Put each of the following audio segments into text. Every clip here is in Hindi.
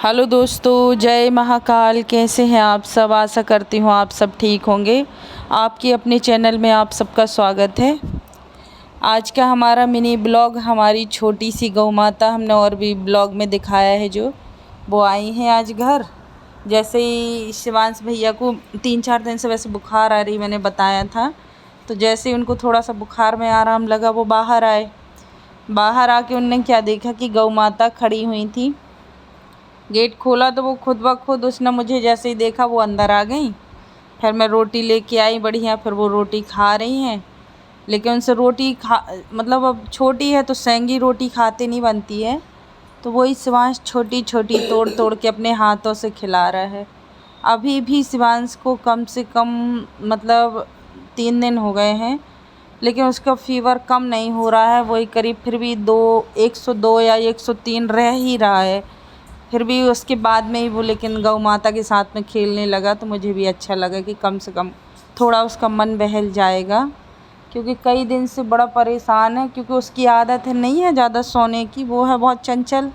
हेलो दोस्तों, जय महाकाल। कैसे हैं आप सब? आशा करती हूँ आप सब ठीक होंगे। आपकी अपने चैनल में आप सबका स्वागत है। आज का हमारा मिनी ब्लॉग, हमारी छोटी सी गौ माता, हमने और भी ब्लॉग में दिखाया है जो वो आई हैं आज घर। जैसे ही शिवांश भैया को 3-4 दिन से वैसे बुखार आ रही, मैंने बताया था, तो जैसे ही उनको थोड़ा सा बुखार में आराम लगा वो बाहर आए। बाहर आके उनने क्या देखा कि गौ माता खड़ी हुई थी। गेट खोला तो वो खुद ब खुद, उसने मुझे जैसे ही देखा वो अंदर आ गई। फिर मैं रोटी लेके आई बढ़िया, फिर वो रोटी खा रही हैं। लेकिन उनसे रोटी खा मतलब अब छोटी है तो सेंगी रोटी खाते नहीं बनती है, तो वही शिवांश छोटी छोटी तोड़ तोड़ के अपने हाथों से खिला रहा है। अभी भी शिवांश को कम से कम मतलब 3 दिन हो गए हैं, लेकिन उसका फ़ीवर कम नहीं हो रहा है। वही करीब फिर भी 102 या 103 रह ही रहा है। फिर भी उसके बाद में ही वो लेकिन गौ माता के साथ में खेलने लगा, तो मुझे भी अच्छा लगा कि कम से कम थोड़ा उसका मन बहल जाएगा, क्योंकि कई दिन से बड़ा परेशान है। क्योंकि उसकी आदत है नहीं है ज़्यादा सोने की, वो है बहुत चंचल।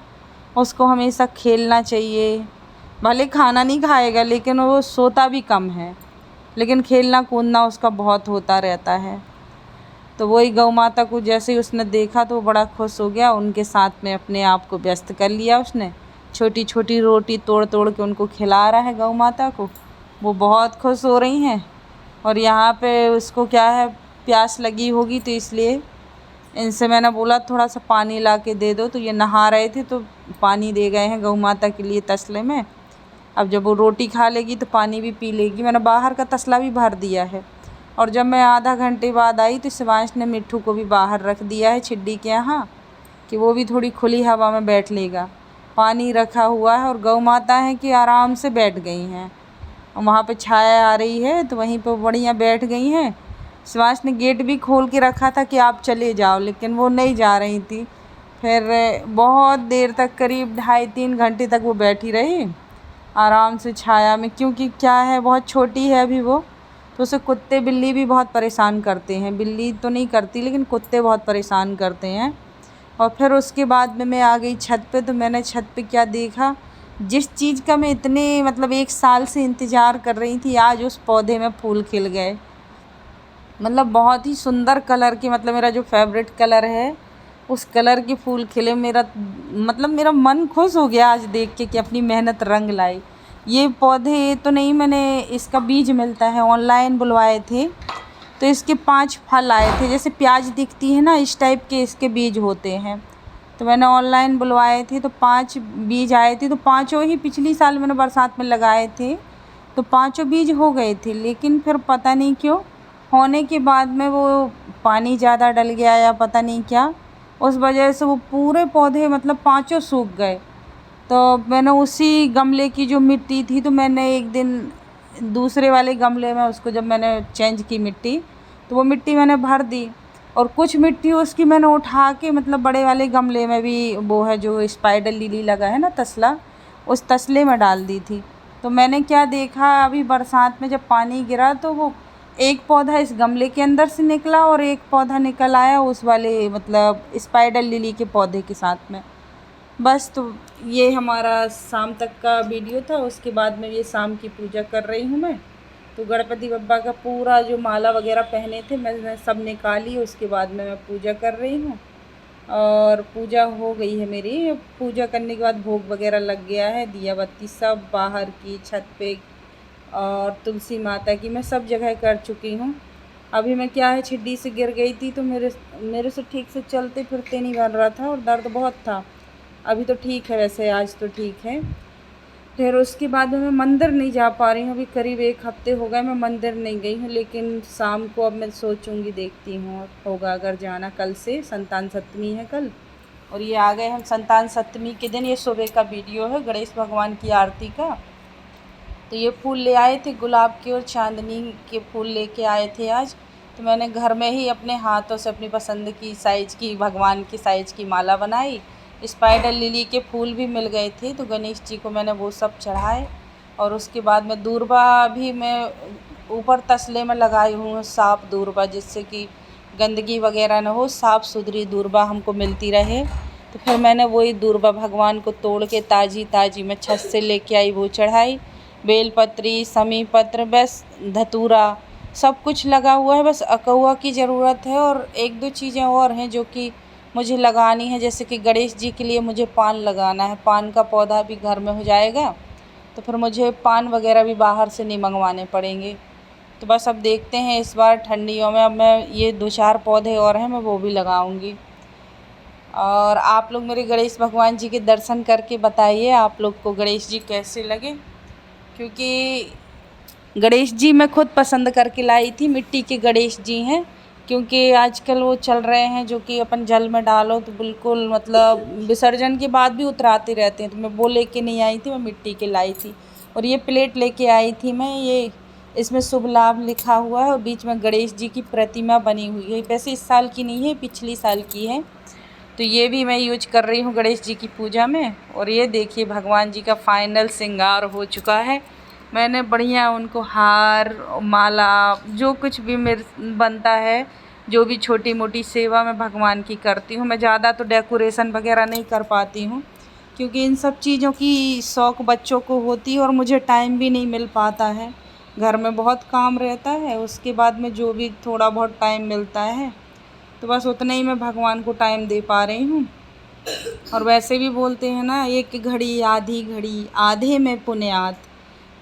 उसको हमेशा खेलना चाहिए। भले खाना नहीं खाएगा लेकिन वो सोता भी कम है, लेकिन खेलना कूदना उसका बहुत होता रहता है। तो वही गौ माता को जैसे ही उसने देखा तो वो बड़ा खुश हो गया, उनके साथ में अपने आप को व्यस्त कर लिया उसने। छोटी छोटी रोटी तोड़ तोड़ के उनको खिला रहा है गौ माता को। वो बहुत खुश हो रही हैं। और यहाँ पे उसको क्या है, प्यास लगी होगी, तो इसलिए इनसे मैंने बोला थोड़ा सा पानी ला के दे दो, तो ये नहा रहे थे तो पानी दे गए हैं गौ माता के लिए तसले में। अब जब वो रोटी खा लेगी तो पानी भी पी लेगी। मैंने बाहर का तसला भी भर दिया है। और जब मैं आधा घंटे बाद आई तो शिवांश ने मिट्ठू को भी बाहर रख दिया है छिड्डी के यहाँ, कि वो भी थोड़ी खुली हवा में बैठ लेगा। पानी रखा हुआ है और गौ माता है कि आराम से बैठ गई हैं। और वहाँ पे छाया आ रही है तो वहीं पर बढ़िया बैठ गई हैं। शिवांश ने गेट भी खोल के रखा था कि आप चले जाओ, लेकिन वो नहीं जा रही थी। फिर बहुत देर तक, करीब 2.5-3 घंटे तक वो बैठी रही आराम से छाया में। क्योंकि क्या है, बहुत छोटी है अभी वो, तो उसे कुत्ते बिल्ली भी बहुत परेशान करते हैं। बिल्ली तो नहीं करती लेकिन कुत्ते बहुत परेशान करते हैं। और फिर उसके बाद में मैं आ गई छत पे। तो मैंने छत पे क्या देखा, जिस चीज़ का मैं इतने मतलब 1 साल से इंतज़ार कर रही थी, आज उस पौधे में फूल खिल गए। मतलब बहुत ही सुंदर कलर के, मतलब मेरा जो फेवरेट कलर है उस कलर के फूल खिले। मेरा मन खुश हो गया आज देख के कि अपनी मेहनत रंग लाई। ये पौधे तो नहीं, मैंने इसका बीज मिलता है, ऑनलाइन बुलवाए थे, तो इसके 5 फल आए थे। जैसे प्याज दिखती है ना, इस टाइप के इसके बीज होते हैं। तो मैंने ऑनलाइन बुलवाए थे तो 5 बीज आए थे। तो पाँचों ही पिछली साल मैंने बरसात में लगाए थे, तो पाँचों बीज हो गए थे। लेकिन फिर पता नहीं क्यों होने के बाद में वो पानी ज़्यादा डल गया या पता नहीं क्या, उस वजह से वो पूरे पौधे मतलब पाँचों सूख गए। तो मैंने उसी गमले की जो मिट्टी थी, तो मैंने एक दिन दूसरे वाले गमले में उसको जब मैंने चेंज की मिट्टी, तो वो मिट्टी मैंने भर दी। और कुछ मिट्टी उसकी मैंने उठा के मतलब बड़े वाले गमले में भी, वो है जो स्पाइडर लिली लगा है ना तसला, उस तसले में डाल दी थी। तो मैंने क्या देखा, अभी बरसात में जब पानी गिरा तो वो एक पौधा इस गमले के अंदर से निकला और एक पौधा निकल आया उस वाले मतलब स्पाइडर लिली के पौधे के साथ में। बस, तो ये हमारा शाम तक का वीडियो था। उसके बाद में ये शाम की पूजा कर रही हूँ मैं। तो गणपति बप्पा का पूरा जो माला वगैरह पहने थे मैंने सब निकाली, उसके बाद में मैं पूजा कर रही हूँ। और पूजा हो गई है मेरी। पूजा करने के बाद भोग वगैरह लग गया है, दिया बत्ती सब बाहर की छत पे और तुलसी माता की मैं सब जगह कर चुकी हूँ। अभी मैं क्या है, छिड्डी से गिर गई थी तो मेरे से ठीक से चलते फिरते नहीं बन रहा था और दर्द बहुत था। अभी तो ठीक है, वैसे आज तो ठीक है। फिर उसके बाद में मैं मंदिर नहीं जा पा रही हूँ। अभी करीब 1 हफ्ते हो गए मैं मंदिर नहीं गई हूँ, लेकिन शाम को अब मैं सोचूंगी, देखती हूँ होगा अगर जाना। कल से संतान सप्तमी है कल, और ये आ गए हम संतान सप्तमी के दिन। ये सुबह का वीडियो है गणेश भगवान की आरती का। तो ये फूल ले आए थे गुलाब के और चांदनी के फूल लेके आए थे आज। तो मैंने घर में ही अपने हाथों से अपनी पसंद की साइज़ की, भगवान की साइज़ की माला बनाई। स्पाइडर लिली के फूल भी मिल गए थे तो गणेश जी को मैंने वो सब चढ़ाए। और उसके बाद में दूर्बा भी मैं ऊपर तसले में लगाई हूँ, साफ़ दूर्बा, जिससे कि गंदगी वगैरह ना हो, साफ़ सुथरी दूर्बा हमको मिलती रहे। तो फिर मैंने वही दूर्वा भगवान को तोड़ के ताज़ी ताज़ी मैं छत से लेके आई, वो चढ़ाई। बेलपत्री, समी पत्र, बस धतूरा सब कुछ लगा हुआ है, बस अकहुआ की ज़रूरत है और एक दो चीज़ें और हैं जो कि मुझे लगानी है। जैसे कि गणेश जी के लिए मुझे पान लगाना है, पान का पौधा भी घर में हो जाएगा, तो फिर मुझे पान वगैरह भी बाहर से नहीं मंगवाने पड़ेंगे। तो बस अब देखते हैं इस बार ठंडियों में, अब मैं ये 2-4 पौधे और हैं, मैं वो भी लगाऊंगी। और आप लोग मेरे गणेश भगवान जी के दर्शन करके बताइए आप लोग को गणेश जी कैसे लगे, क्योंकि गणेश जी मैं खुद पसंद करके लाई थी। मिट्टी के गणेश जी हैं, क्योंकि आजकल वो चल रहे हैं जो कि अपन जल में डालो तो बिल्कुल मतलब विसर्जन के बाद भी उतराते रहते हैं। तो मैं वो लेके नहीं आई थी, मैं मिट्टी के लाई थी। और ये प्लेट लेके आई थी मैं, ये इसमें शुभ लाभ लिखा हुआ है और बीच में गणेश जी की प्रतिमा बनी हुई है। वैसे इस साल की नहीं है, पिछली साल की है। तो ये भी मैं यूज कर रही हूँ गणेश जी की पूजा में। और ये देखिए भगवान जी का फाइनल श्रृंगार हो चुका है। मैंने बढ़िया उनको हार, माला, जो कुछ भी मेरे बनता है, जो भी छोटी मोटी सेवा मैं भगवान की करती हूँ। मैं ज़्यादा तो डेकोरेशन वगैरह नहीं कर पाती हूँ, क्योंकि इन सब चीज़ों की शौक़ बच्चों को होती है और मुझे टाइम भी नहीं मिल पाता है। घर में बहुत काम रहता है, उसके बाद में जो भी थोड़ा बहुत टाइम मिलता है तो बस उतना ही मैं भगवान को टाइम दे पा रही हूँ। और वैसे भी बोलते हैं ना, एक घड़ी आधी घड़ी आधे में पुण्यात,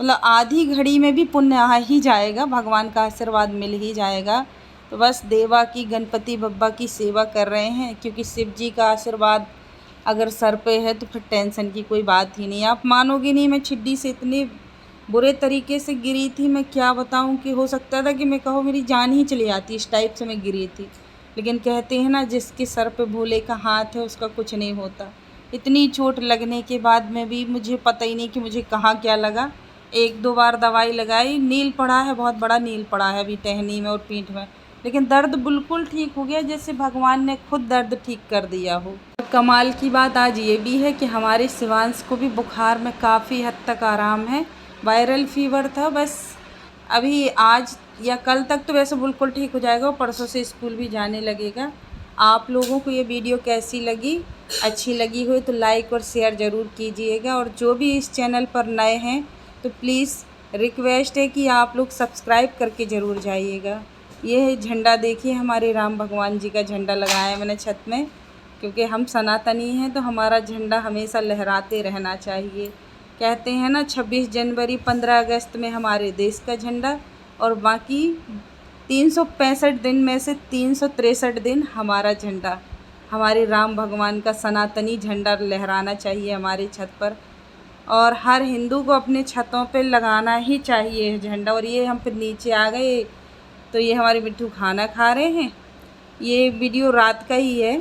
मतलब आधी घड़ी में भी पुण्य आ ही जाएगा, भगवान का आशीर्वाद मिल ही जाएगा। तो बस देवा की, गणपति बप्पा की सेवा कर रहे हैं, क्योंकि शिव जी का आशीर्वाद अगर सर पे है तो फिर टेंशन की कोई बात ही नहीं। आप मानोगे नहीं, मैं छिड्डी से इतने बुरे तरीके से गिरी थी, मैं क्या बताऊं, कि हो सकता था कि मैं कहो मेरी जान ही चली आती, इस टाइप से मैं गिरी थी। लेकिन कहते हैं ना, जिसके सर पे भोले का हाथ है उसका कुछ नहीं होता। इतनी चोट लगने के बाद में भी मुझे पता ही नहीं कि मुझे कहाँ क्या लगा। 1-2 बार दवाई लगाई, नील पड़ा है, बहुत बड़ा नील पड़ा है अभी टहनी में और पीठ में, लेकिन दर्द बिल्कुल ठीक हो गया, जैसे भगवान ने खुद दर्द ठीक कर दिया हो। कमाल की बात आज ये भी है कि हमारे शिवांश को भी बुखार में काफ़ी हद तक आराम है। वायरल फीवर था, बस अभी आज या कल तक तो वैसे बिल्कुल ठीक हो जाएगा और परसों से स्कूल भी जाने लगेगा। आप लोगों को ये वीडियो कैसी लगी, अच्छी लगी हो तो लाइक और शेयर ज़रूर कीजिएगा। और जो भी इस चैनल पर नए हैं तो प्लीज़ रिक्वेस्ट है कि आप लोग सब्सक्राइब करके ज़रूर जाइएगा। ये है झंडा, देखिए हमारे राम भगवान जी का झंडा लगाया है मैंने छत में, क्योंकि हम सनातनी हैं तो हमारा झंडा हमेशा लहराते रहना चाहिए। कहते हैं ना, 26 जनवरी 15 अगस्त में हमारे देश का झंडा, और बाकी 365 दिन में से 363 दिन हमारा झंडा, हमारे राम भगवान का सनातनी झंडा लहराना चाहिए हमारी छत पर। और हर हिंदू को अपने छतों पे लगाना ही चाहिए झंडा। और ये हम फिर नीचे आ गए, तो ये हमारे मिट्ठू खाना खा रहे हैं। ये वीडियो रात का ही है,